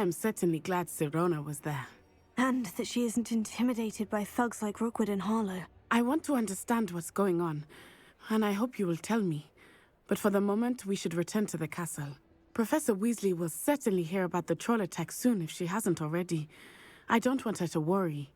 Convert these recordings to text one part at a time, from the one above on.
I am certainly glad Sirona was there. And that she isn't intimidated by thugs like Rookwood and Harlow. I want to understand what's going on, and I hope you will tell me. But for the moment, we should return to the castle. Professor Weasley will certainly hear about the troll attack soon if she hasn't already. I don't want her to worry.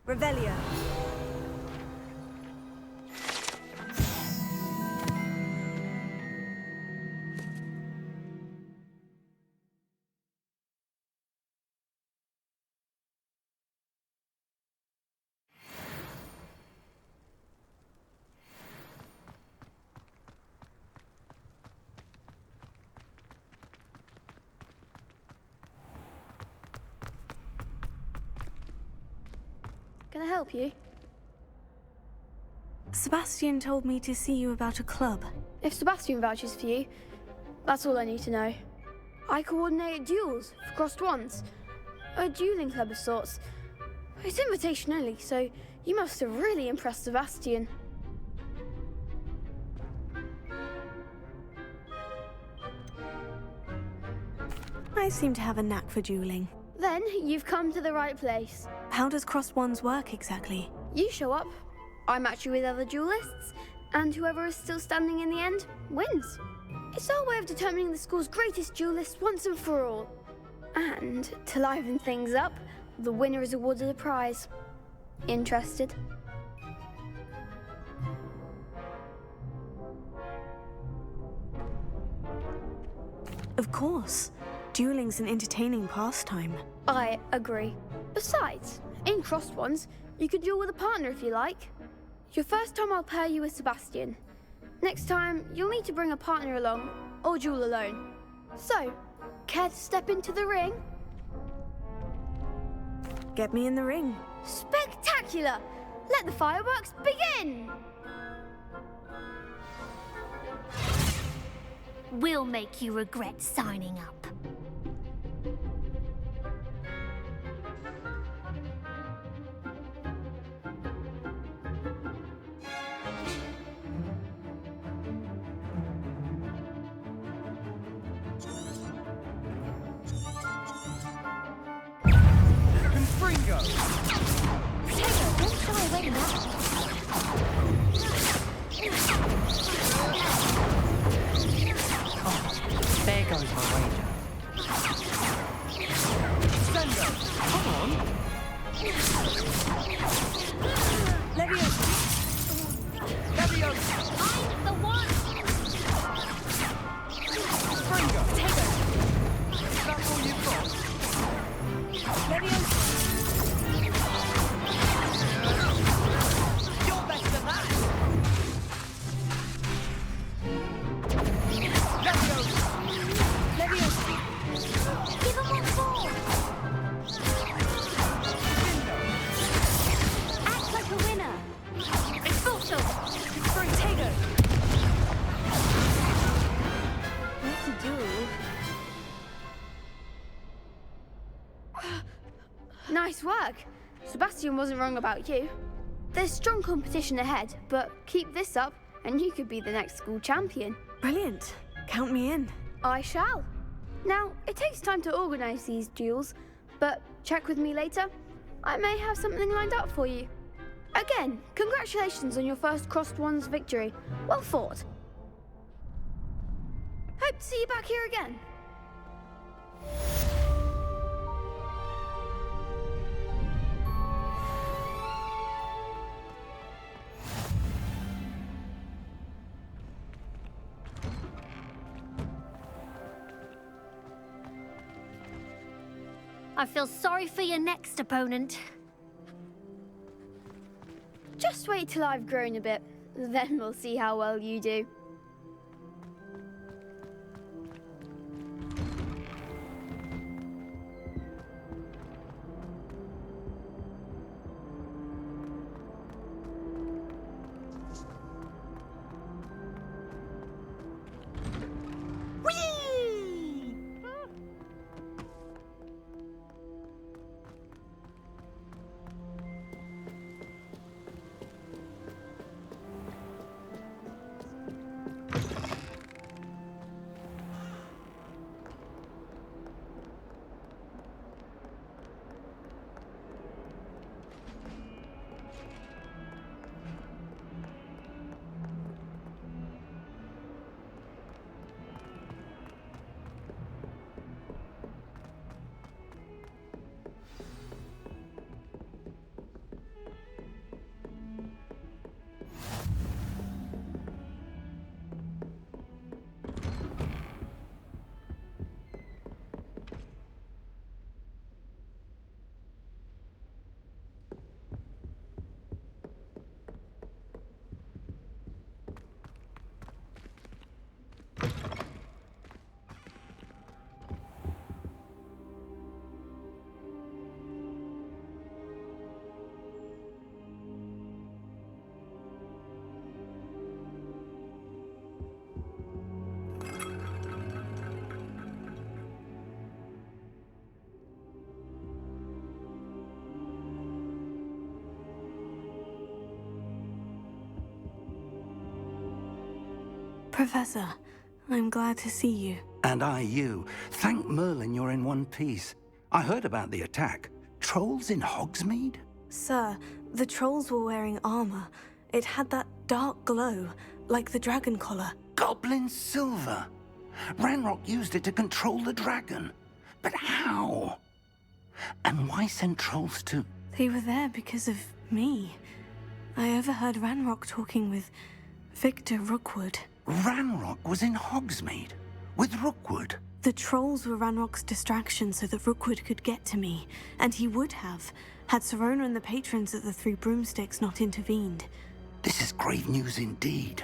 Revelio. Can I help you? Sebastian told me to see you about a club. If Sebastian vouches for you, that's all I need to know. I coordinate duels for crossed wands. A dueling club of sorts. It's invitation only, so you must have really impressed Sebastian. I seem to have a knack for dueling. Then you've come to the right place. How does crossed wands work exactly? You show up, I match you with other duelists, and whoever is still standing in the end wins. It's our way of determining the school's greatest duelist once and for all. And to liven things up, the winner is awarded a prize. Interested? Of course. Dueling's an entertaining pastime. I agree. Besides, in crossed ones, you could duel with a partner if you like. Your first time I'll pair you with Sebastian. Next time, you'll need to bring a partner along, or duel alone. So, care to step into the ring? Get me in the ring. Spectacular! Let the fireworks begin! We'll make you regret signing up. Fringo! Potato, don't shy away now. Oh, there goes my wager. Incendio! Come on! Leviosa! Leviosa! I'm the one! Fringo! Potato! Is that all you've got? Leviosa! You're better than that! Leviosa! Leviosa! Give him one more! Act like a winner! Expulso! Potato! What to do? Nice work. Sebastian wasn't wrong about you. There's strong competition ahead, but keep this up and you could be the next school champion. Brilliant. Count me in. I shall. Now, it takes time to organise these duels, but check with me later. I may have something lined up for you. Again, congratulations on your first Crossed Wands victory. Well fought. Hope to see you back here again. I feel sorry for your next opponent. Just wait till I've grown a bit, then we'll see how well you do. Professor, I'm glad to see you. And I you. Thank Merlin you're in one piece. I heard about the attack. Trolls in Hogsmeade? Sir, the trolls were wearing armor. It had that dark glow, like the dragon collar. Goblin silver. Ranrock used it to control the dragon. But how? And why send trolls to... They were there because of me. I overheard Ranrock talking with Victor Rookwood. Ranrock was in Hogsmeade with Rookwood. The trolls were Ranrock's distraction so that Rookwood could get to me, and he would have, had Serona and the patrons at the Three Broomsticks not intervened. This is grave news indeed.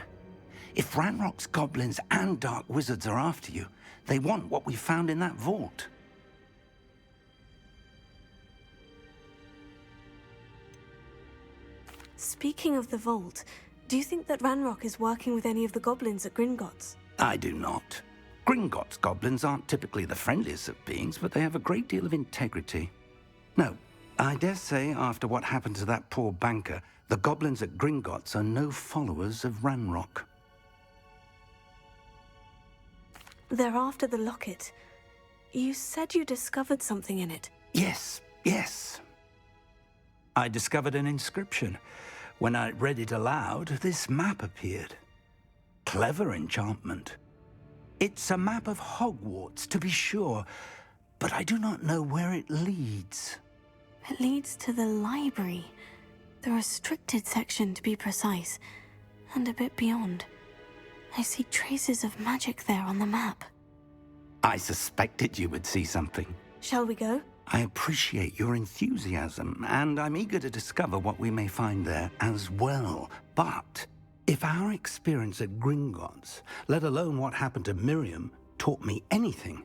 If Ranrock's goblins and dark wizards are after you, they want what we found in that vault. Speaking of the vault, do you think that Ranrock is working with any of the goblins at Gringotts? I do not. Gringotts goblins aren't typically the friendliest of beings, but they have a great deal of integrity. No, I dare say after what happened to that poor banker, the goblins at Gringotts are no followers of Ranrock. They're after the locket. You said you discovered something in it. Yes. I discovered an inscription. When I read it aloud, this map appeared. Clever enchantment. It's a map of Hogwarts, to be sure, but I do not know where it leads. It leads to the library. The restricted section, to be precise, and a bit beyond. I see traces of magic there on the map. I suspected you would see something. Shall we go? I appreciate your enthusiasm, and I'm eager to discover what we may find there as well. But if our experience at Gringotts, let alone what happened to Miriam, taught me anything,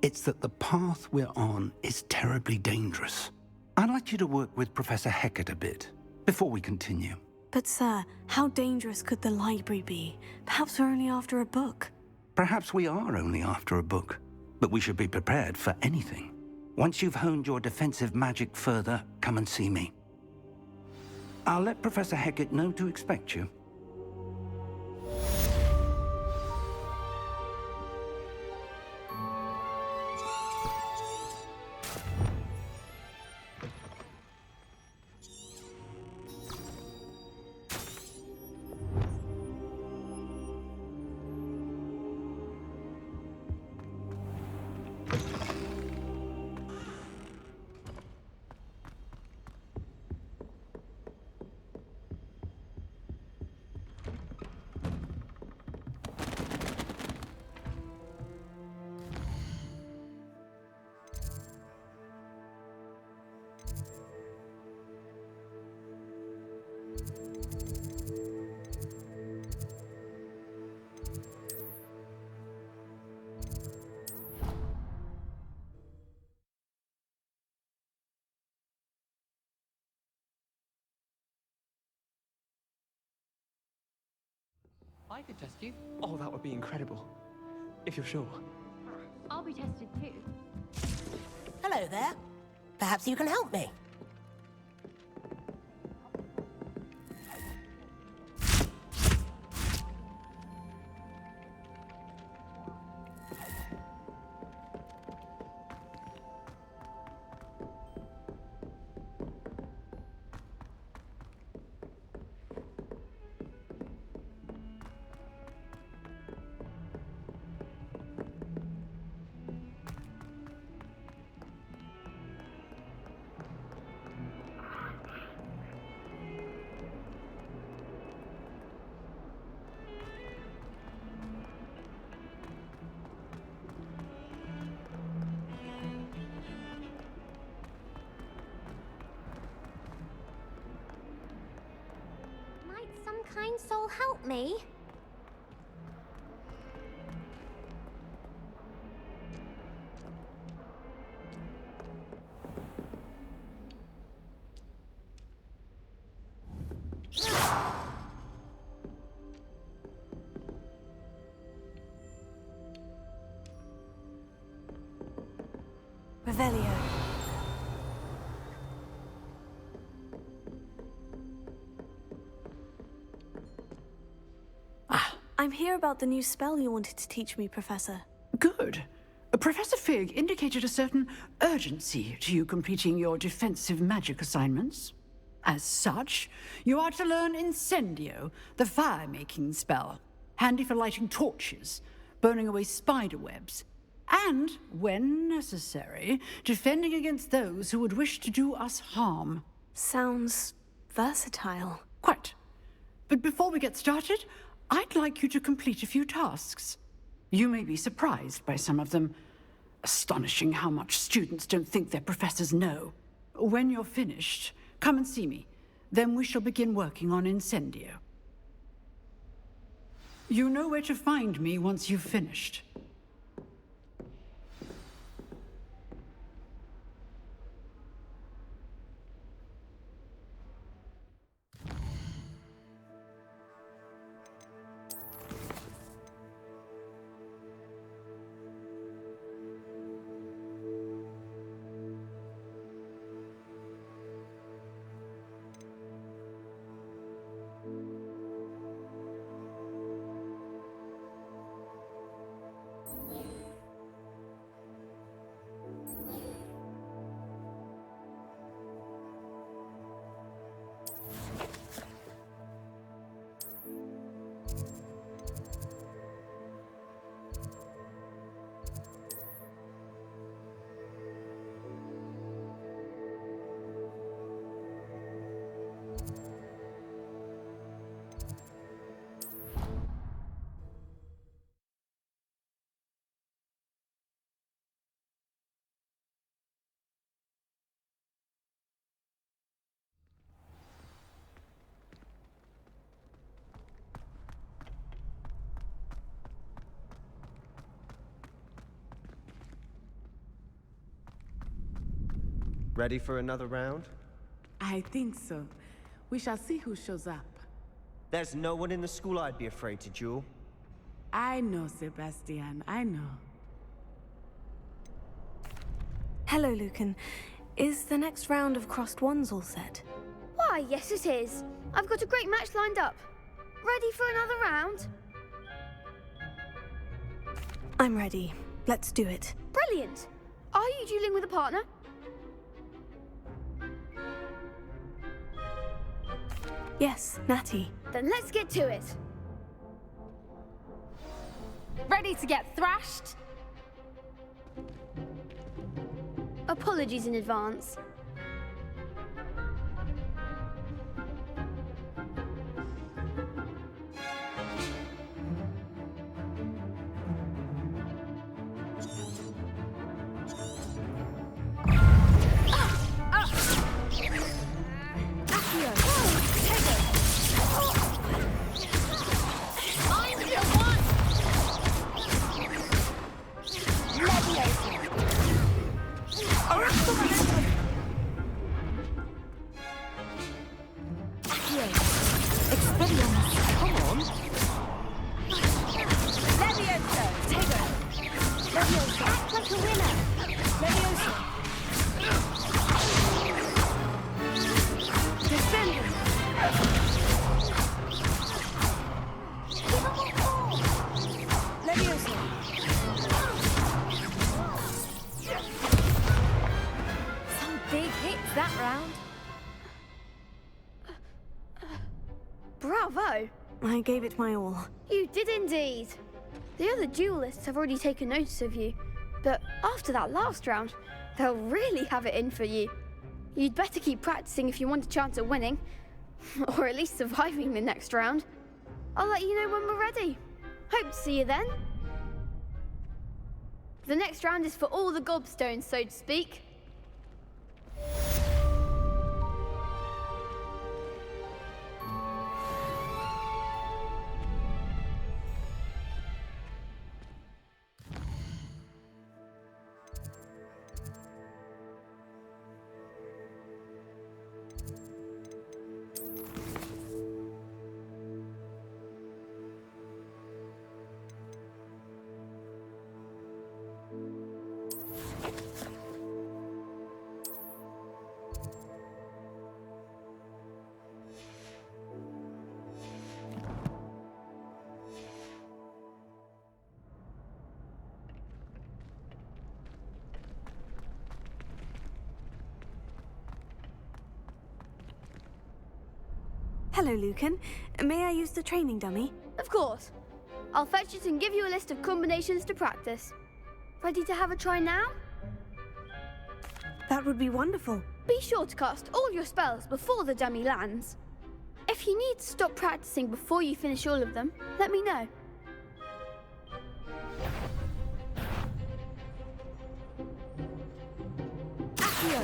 it's that the path we're on is terribly dangerous. I'd like you to work with Professor Hecat a bit before we continue. But sir, how dangerous could the library be? Perhaps we're only after a book. Perhaps we are only after a book, but we should be prepared for anything. Once you've honed your defensive magic further, come and see me. I'll let Professor Hecat know to expect you. I could test you. Oh, that would be incredible. If you're sure. I'll be tested too. Hello there. Perhaps you can help me. Might some kind soul help me? Revelio. I'm here about the new spell you wanted to teach me, Professor. Good. Professor Fig indicated a certain urgency to you completing your defensive magic assignments. As such, you are to learn Incendio, the fire-making spell, handy for lighting torches, burning away spider webs, and, when necessary, defending against those who would wish to do us harm. Sounds versatile. Quite. But before we get started, I'd like you to complete a few tasks. You may be surprised by some of them. Astonishing how much students don't think their professors know. When you're finished, come and see me. Then we shall begin working on Incendio. You know where to find me once you've finished. Ready for another round? I think so. We shall see who shows up. There's no one in the school I'd be afraid to duel. I know, Sebastian, I know. Hello, Lucan. Is the next round of crossed wands all set? Why, yes it is. I've got a great match lined up. Ready for another round? I'm ready. Let's do it. Brilliant. Are you dueling with a partner? Yes, Natty. Then let's get to it. Ready to get thrashed? Apologies in advance. Bravo! I gave it my all. You did indeed. The other duelists have already taken notice of you, but after that last round, they'll really have it in for you. You'd better keep practicing if you want a chance at winning, or at least surviving the next round. I'll let you know when we're ready. Hope to see you then. The next round is for all the gobstones, so to speak. Hello, Lucan. May I use the training dummy? Of course. I'll fetch it and give you a list of combinations to practice. Ready to have a try now? That would be wonderful. Be sure to cast all your spells before the dummy lands. If you need to stop practicing before you finish all of them, let me know. Accio.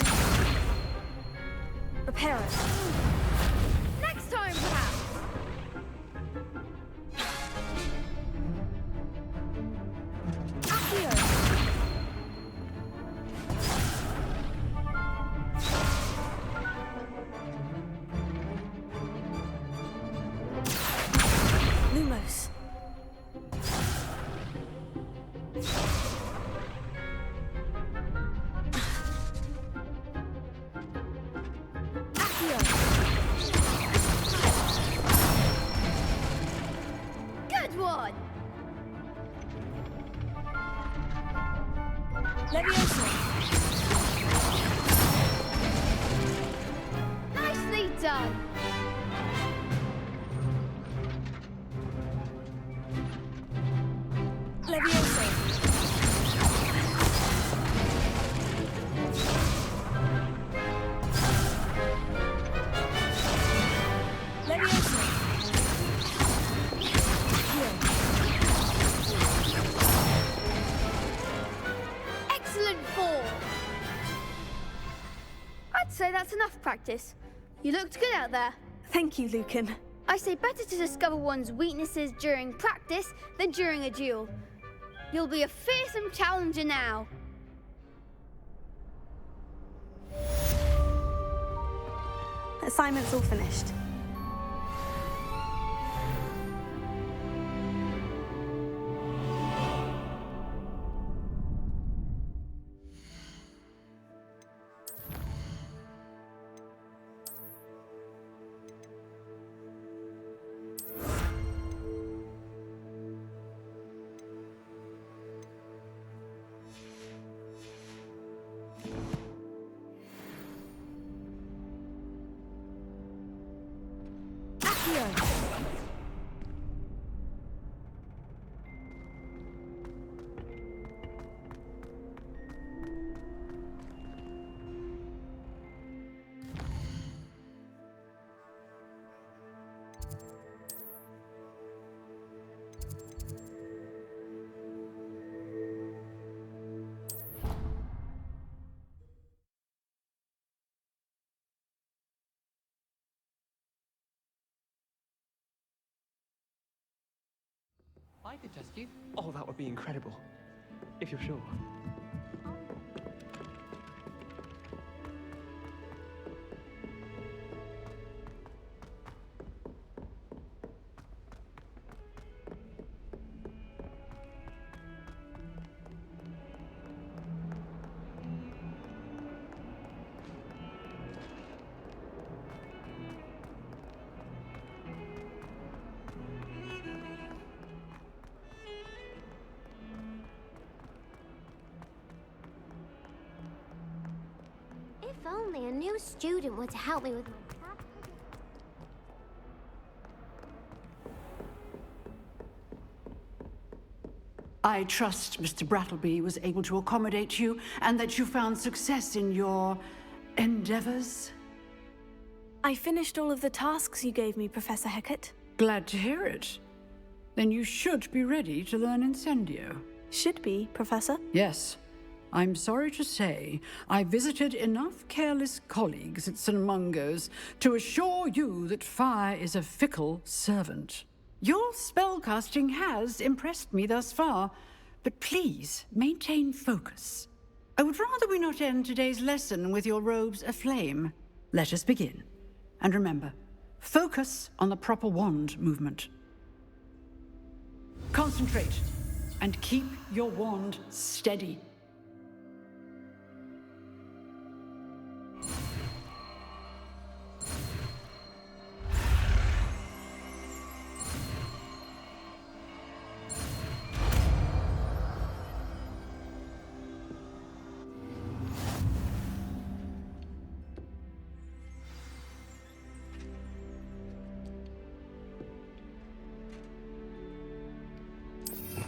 Reparo. Next time, perhaps. Accio. Lumos. Accio. Good one. Leviosa. Nicely done. Leviosa. Leviosa. Excellent form. I'd say that's enough practice. You looked good out there. Thank you, Lucan. I say better to discover one's weaknesses during practice than during a duel. You'll be a fearsome challenger now. Assignment's all finished. I could test you. Oh, that would be incredible. If you're sure. If only a new student were to help me with my task. I trust Mr. Brattleby was able to accommodate you and that you found success in your endeavors. I finished all of the tasks you gave me, Professor Hecat. Glad to hear it. Then you should be ready to learn Incendio. Should be, Professor. Yes. I'm sorry to say, I visited enough careless colleagues at St. Mungo's to assure you that fire is a fickle servant. Your spellcasting has impressed me thus far, but please maintain focus. I would rather we not end today's lesson with your robes aflame. Let us begin. And remember, focus on the proper wand movement. Concentrate and keep your wand steady.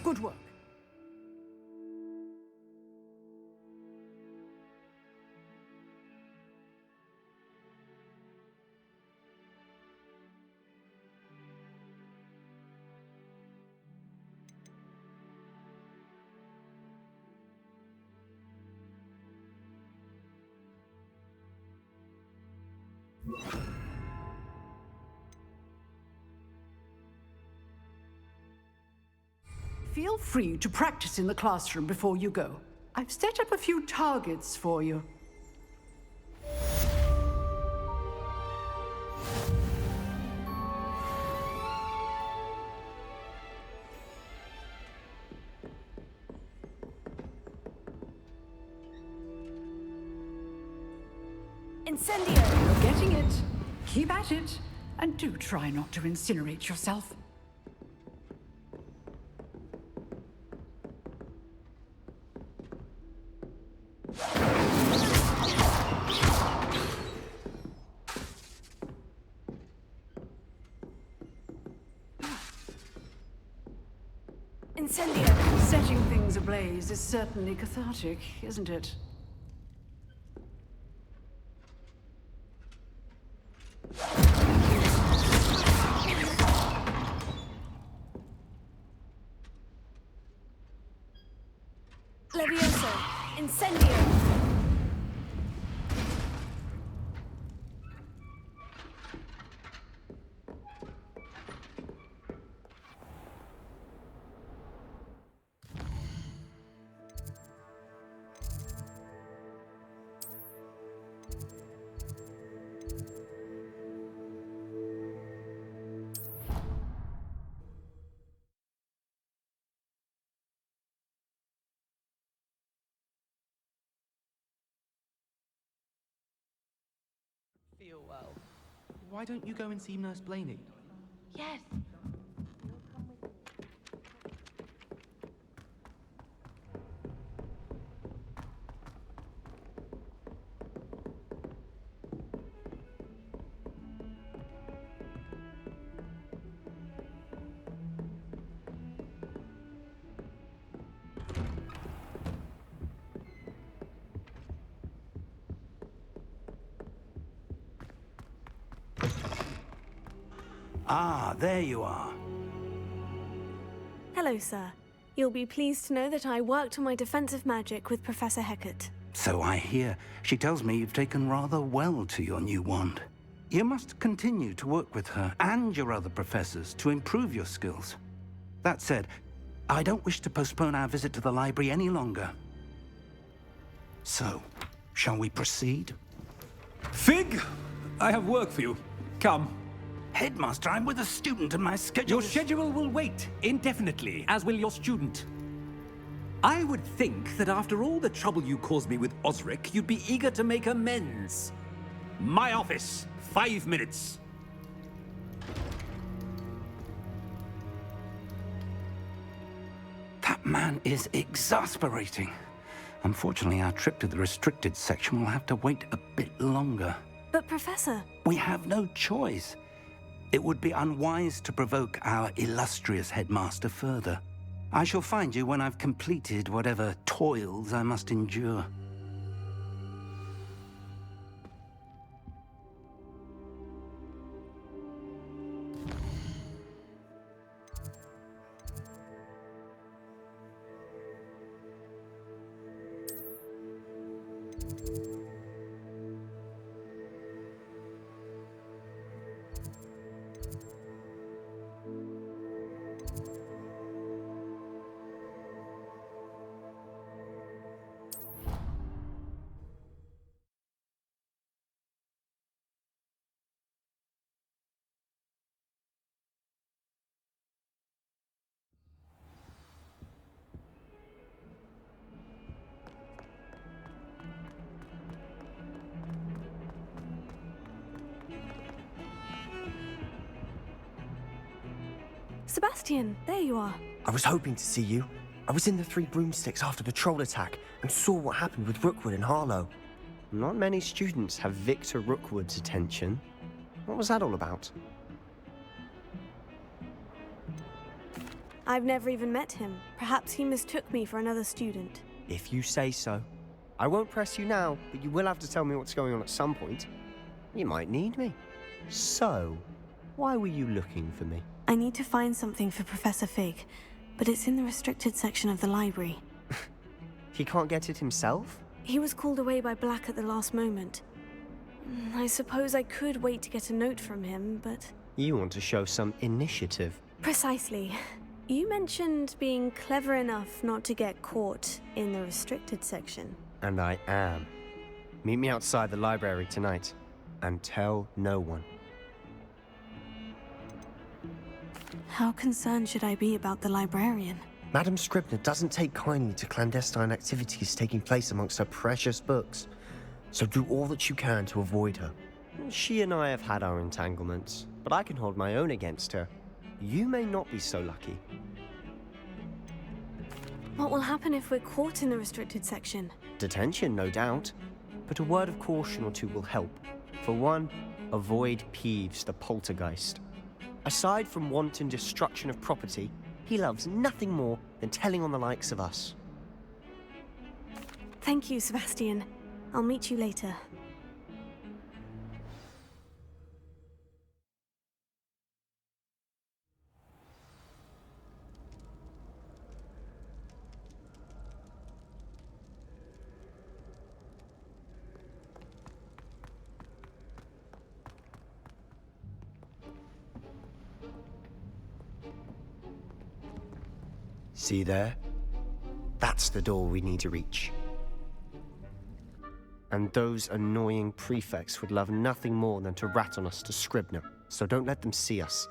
Good work. Feel free to practice in the classroom before you go. I've set up a few targets for you. Incendio! You're getting it. Keep at it. And do try not to incinerate yourself. Incendio! Setting things ablaze is certainly cathartic, isn't it? Levioso! Incendio! Why don't you go and see Nurse Blaney? Yes. Ah, there you are. Hello, sir. You'll be pleased to know that I worked on my defensive magic with Professor Hecat. So I hear. She tells me you've taken rather well to your new wand. You must continue to work with her and your other professors to improve your skills. That said, I don't wish to postpone our visit to the library any longer. So, shall we proceed? Fig, I have work for you. Come. Headmaster, I'm with a student and my schedule Your schedule will wait indefinitely, as will your student. I would think that after all the trouble you caused me with Osric, you'd be eager to make amends. My office, 5 minutes. That man is exasperating. Unfortunately, our trip to the restricted section will have to wait a bit longer. But, Professor... We have no choice. It would be unwise to provoke our illustrious headmaster further. I shall find you when I've completed whatever toils I must endure. Sebastian, there you are. I was hoping to see you. I was in the Three Broomsticks after the troll attack and saw what happened with Rookwood and Harlow. Not many students have Victor Rookwood's attention. What was that all about? I've never even met him. Perhaps he mistook me for another student. If you say so. I won't press you now, but you will have to tell me what's going on at some point. You might need me. So, why were you looking for me? I need to find something for Professor Fig, but it's in the restricted section of the library. He can't get it himself? He was called away by Black at the last moment. I suppose I could wait to get a note from him, but... You want to show some initiative. Precisely. You mentioned being clever enough not to get caught in the restricted section. And I am. Meet me outside the library tonight, and tell no one. How concerned should I be about the librarian? Madame Scribner doesn't take kindly to clandestine activities taking place amongst her precious books, so do all that you can to avoid her. She and I have had our entanglements, but I can hold my own against her. You may not be so lucky. What will happen if we're caught in the restricted section? Detention, no doubt, but a word of caution or two will help. For one, avoid Peeves the poltergeist. Aside from wanton destruction of property, he loves nothing more than telling on the likes of us. Thank you, Sebastian. I'll meet you later. See there? That's the door we need to reach. And those annoying prefects would love nothing more than to rat on us to Scribner, so don't let them see us.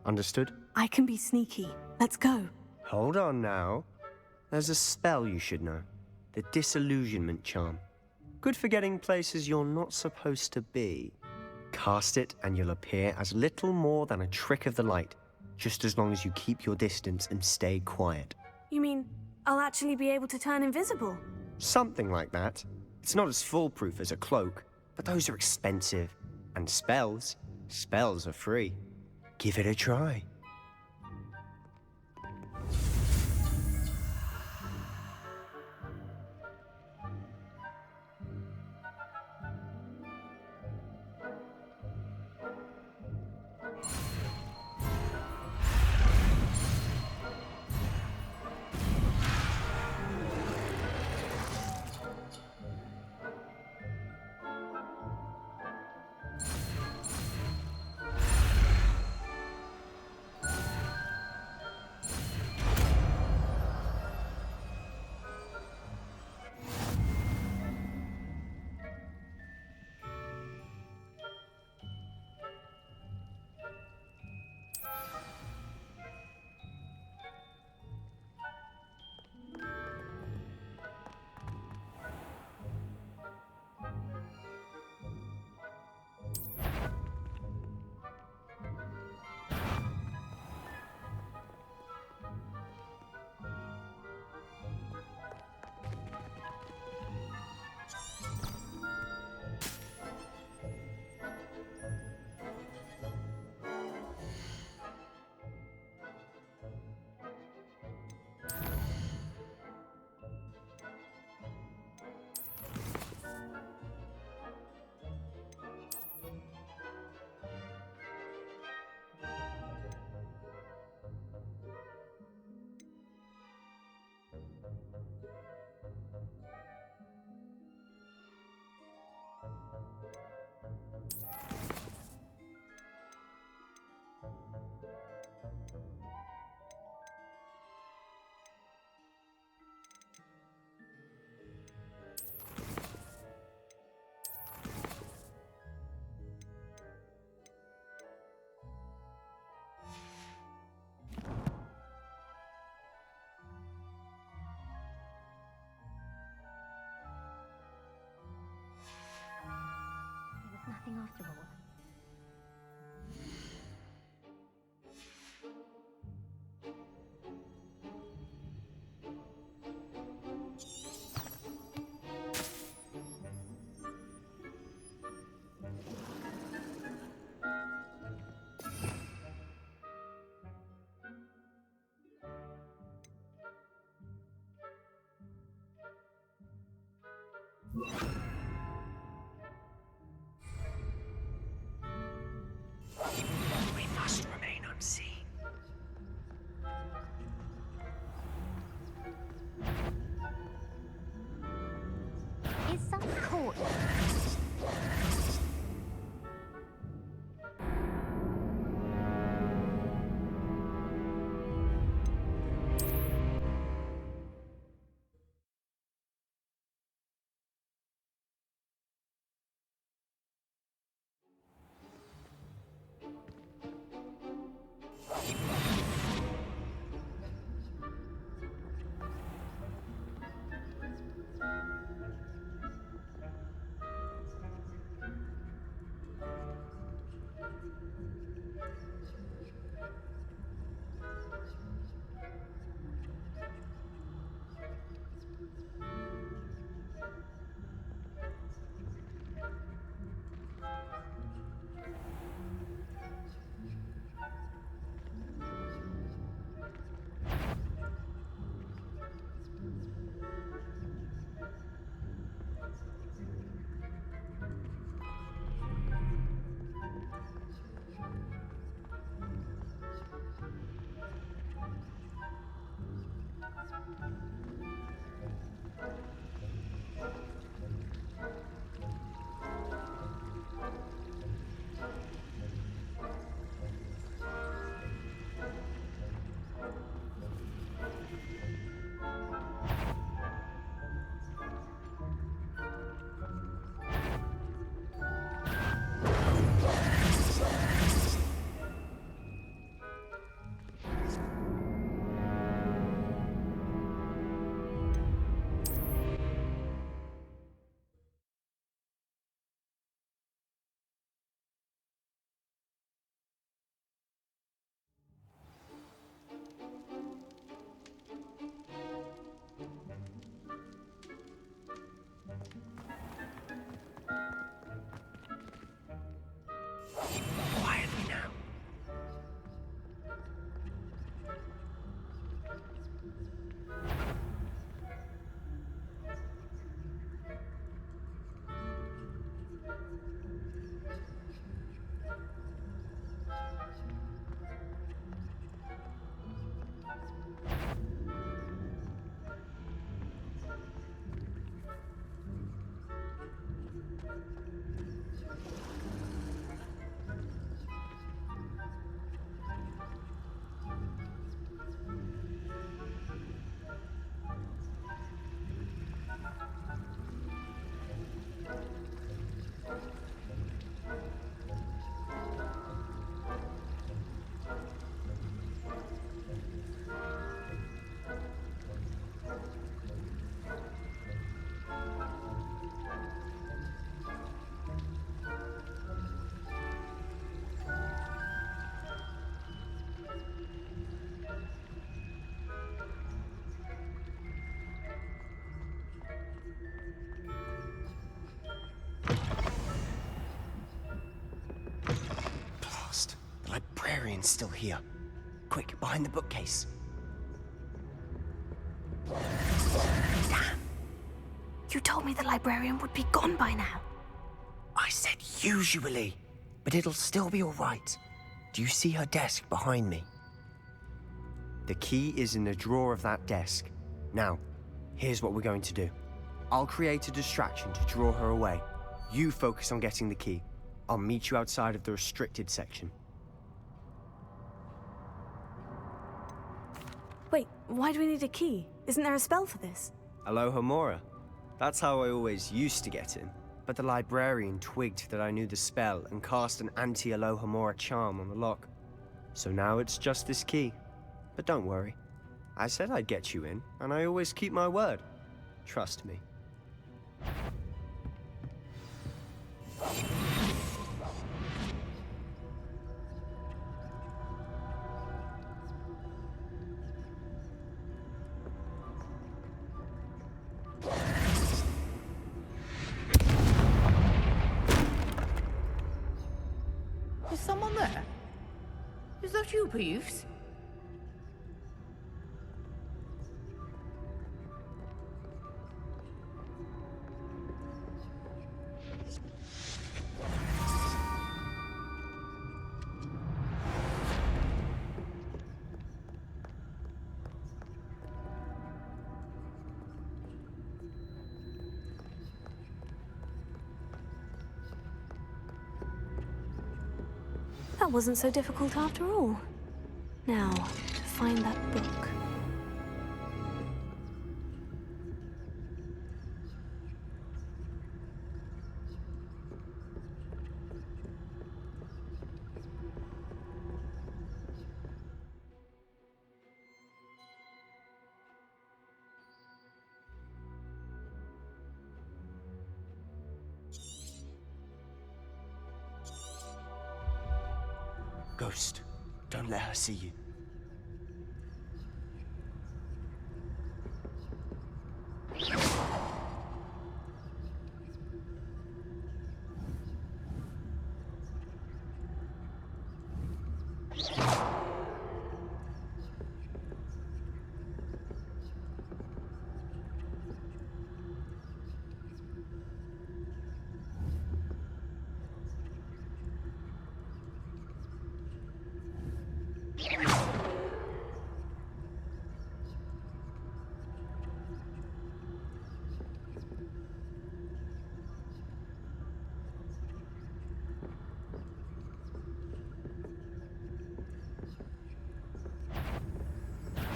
Understood? I can be sneaky. Let's go. Hold on now. There's a spell you should know. The Disillusionment charm. Good for getting places you're not supposed to be. Cast it and you'll appear as little more than a trick of the light, just as long as you keep your distance and stay quiet. You mean I'll actually be able to turn invisible? Something like that. It's not as foolproof as a cloak, but those are expensive. And spells are free. Give it a try. Nothing after all. We must remain unseen. Is some court? librarian's still here. Quick, behind the bookcase. Damn. You told me the librarian would be gone by now. I said usually, but it'll still be all right. Do you see her desk behind me? The key is in the drawer of that desk. Now, here's what we're going to do. I'll create a distraction to draw her away. You focus on getting the key. I'll meet you outside of the restricted section. Wait, why do we need a key? Isn't there a spell for this? Alohomora. That's how I always used to get in. But the librarian twigged that I knew the spell and cast an anti-Alohomora charm on the lock. So now it's just this key. But don't worry. I said I'd get you in, and I always keep my word. Trust me. Is someone there? Is that you, Peeves? That wasn't so difficult after all. Now, to find that book. Ghost, don't let her see you.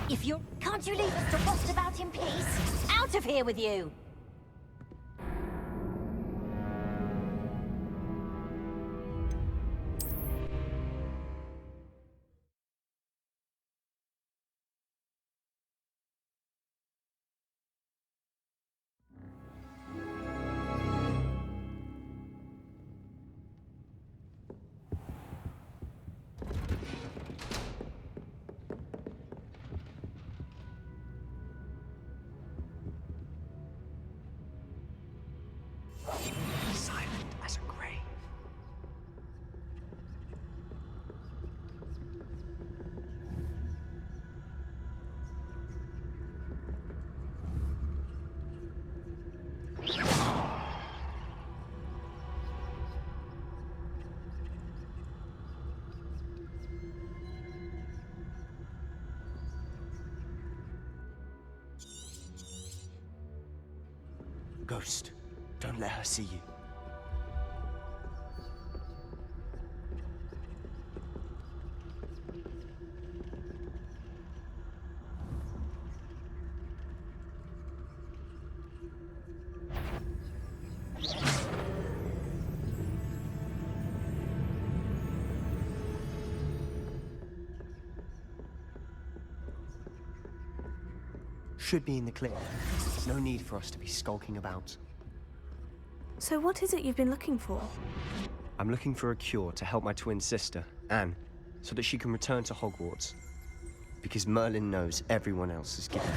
If you're... Can't you leave us to rot about in peace? Out of here with you! Silent as a grave. Ghost, don't let her see you. Should be in the clear. No need for us to be skulking about. So what is it you've been looking for? I'm looking for a cure to help my twin sister, Anne, so that she can return to Hogwarts. Because Merlin knows everyone else is given.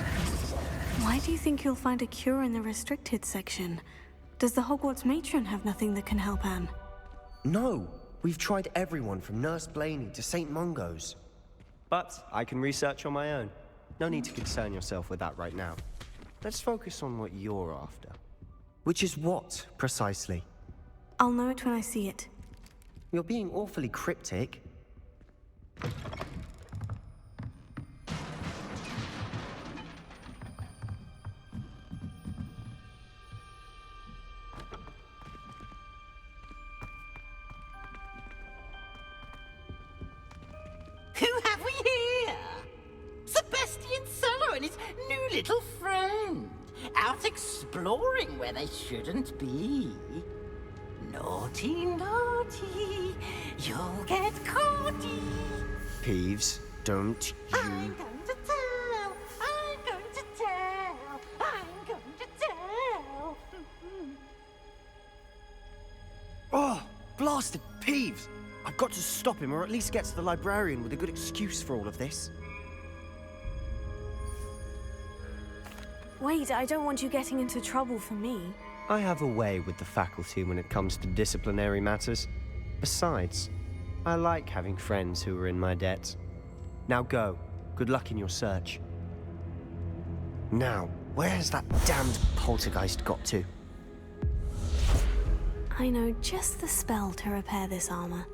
Why do you think you'll find a cure in the restricted section? Does the Hogwarts matron have nothing that can help Anne? No, We've tried everyone from Nurse Blaney to St. Mungo's. But I can research on my own. No need to concern yourself with that right now. Let's focus on what you're after. Which is what, precisely? I'll know it when I see it. You're being awfully cryptic. Who have we here? Sebastian and his new little friend. Out exploring where they shouldn't be. Naughty, naughty, you'll get caughty. Peeves, don't you... I'm going to tell, I'm going to tell, I'm going to tell. Oh, blasted Peeves! I've got to stop him, or at least get to the librarian with a good excuse for all of this. Wait, I don't want you getting into trouble for me. I have a way with the faculty when it comes to disciplinary matters. Besides, I like having friends who are in my debt. Now go. Good luck in your search. Now, where has that damned poltergeist got to? I know just the spell to repair this armor.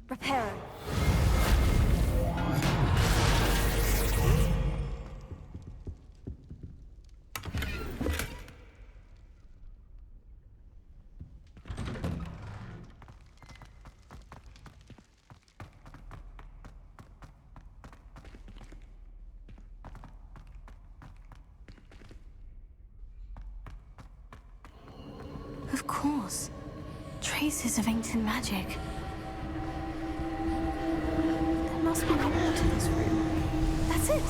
Reparo. Of course. Traces of ancient magic. There must be more to this room. That's it.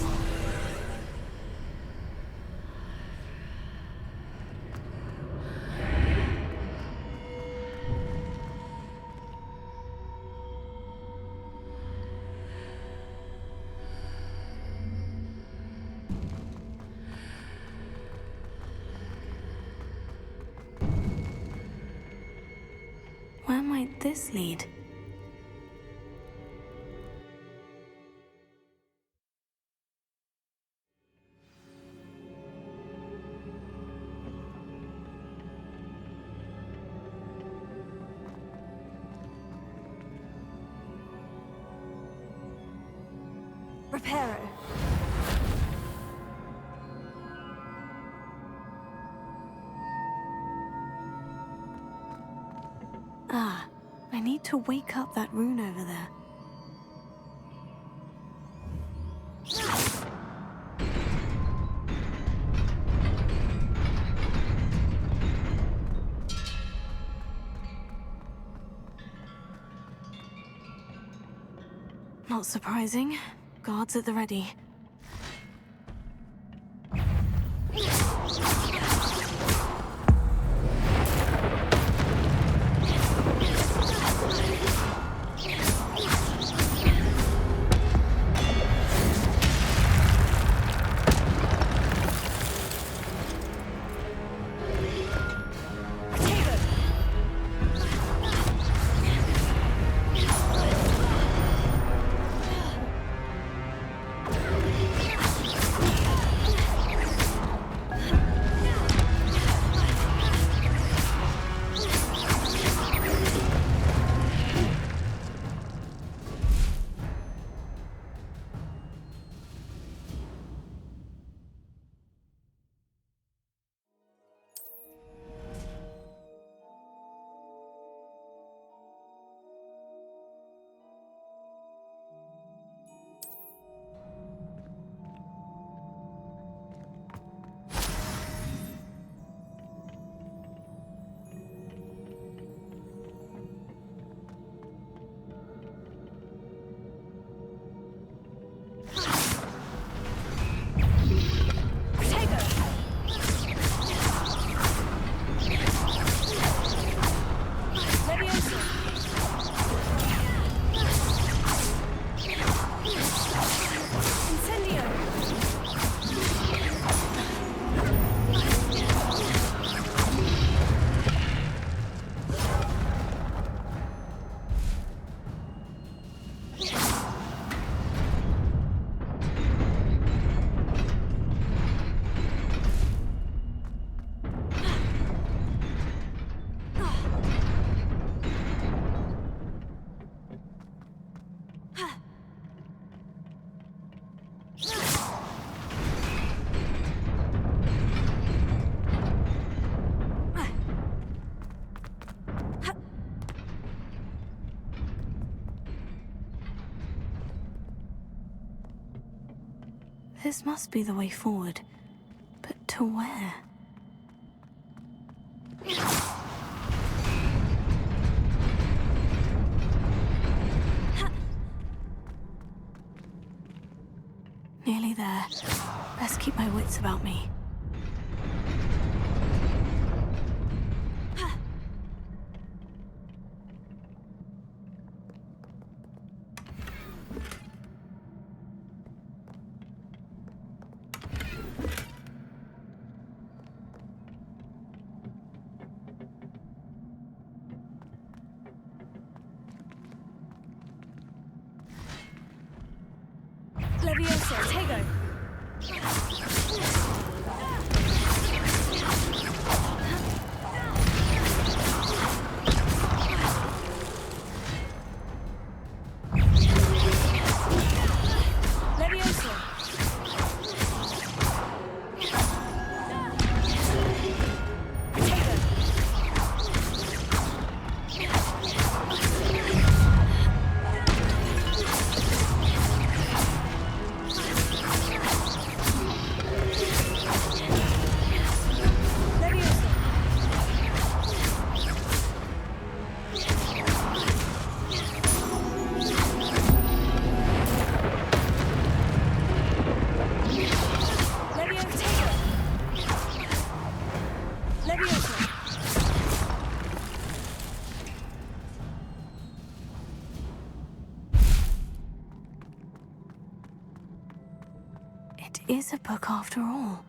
Where might this lead? Reparo. Ah, I need to wake up that rune over there. Not surprising. Guards at the ready. This must be the way forward. But to where? Nearly there. Best keep my wits about me. Leviosa, Tego. It is a book after all.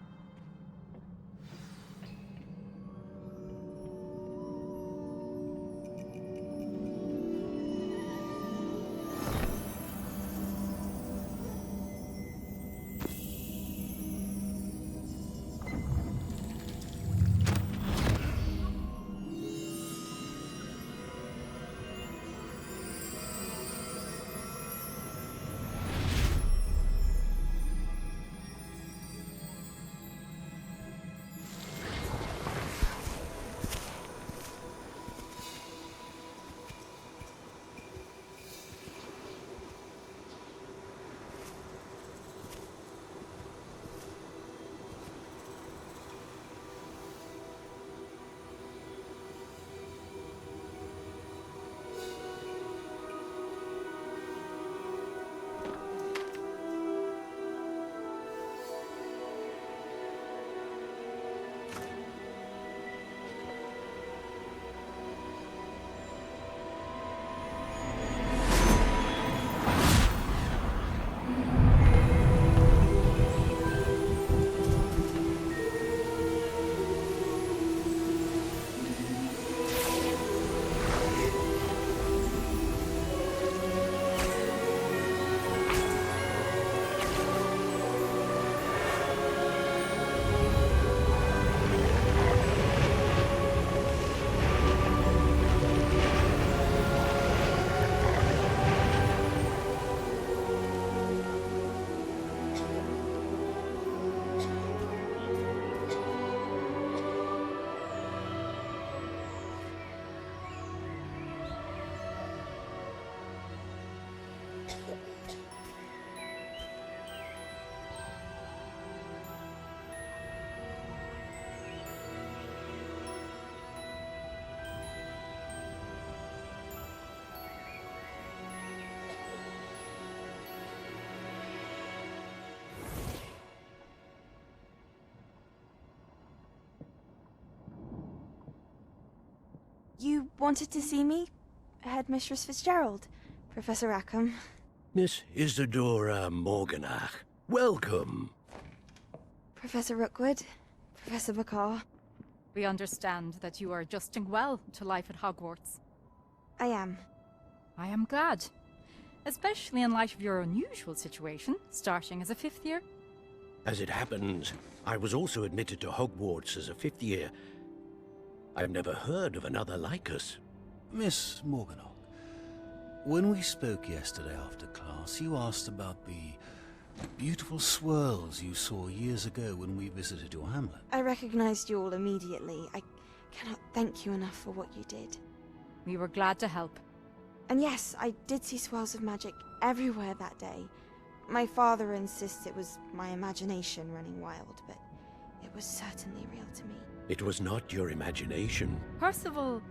You wanted to see me? Headmistress Fitzgerald, Professor Rackham. Miss Isadora Morganach, welcome. Professor Rookwood, Professor Bakar. We understand that you are adjusting well to life at Hogwarts. I am. I am glad. Especially in light of your unusual situation, starting as a 5th year. As it happens, I was also admitted to Hogwarts as a 5th year. I've never heard of another like us. Miss Morganach, when we spoke yesterday after class, you asked about the beautiful swirls you saw years ago when we visited your hamlet. I recognized you all immediately. I cannot thank you enough for what you did. We were glad to help. And yes, I did see swirls of magic everywhere that day. My father insists it was my imagination running wild, but it was certainly real to me. It was not your imagination. Percival,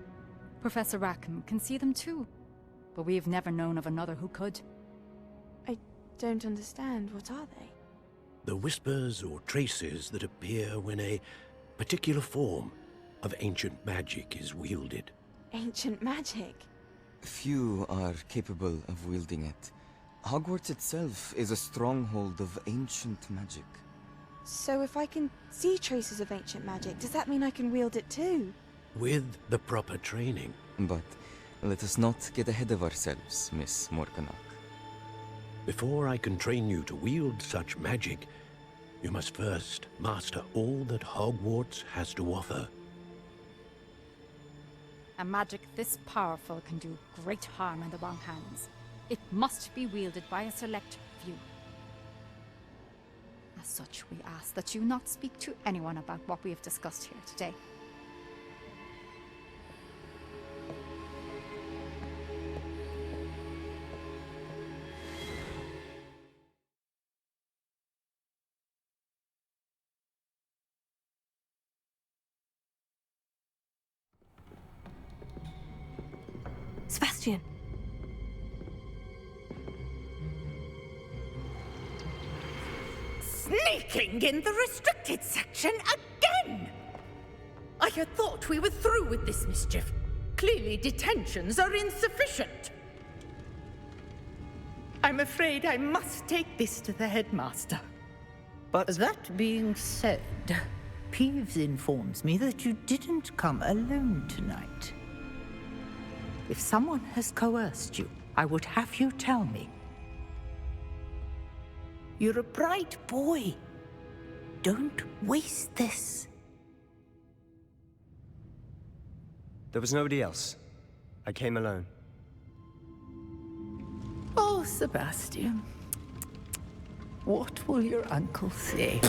Professor Rackham can see them too. But we've never known of another who could. I don't understand. What are they? The whispers or traces that appear when a particular form of ancient magic is wielded. Ancient magic? Few are capable of wielding it. Hogwarts itself is a stronghold of ancient magic. So if I can see traces of ancient magic, does that mean I can wield it too? With the proper training. But let us not get ahead of ourselves, Miss Morganach. Before I can train you to wield such magic, you must first master all that Hogwarts has to offer. A magic this powerful can do great harm in the wrong hands. It must be wielded by a select few. As such, we ask that you not speak to anyone about what we have discussed here today. Sebastian! Sneaking in the restricted section again! I had thought we were through with this mischief. Clearly detentions are insufficient. I'm afraid I must take this to the headmaster. But that being said, Peeves informs me that you didn't come alone tonight. If someone has coerced you, I would have you tell me. You're a bright boy. Don't waste this. There was nobody else. I came alone. Oh, Sebastian. What will your uncle say?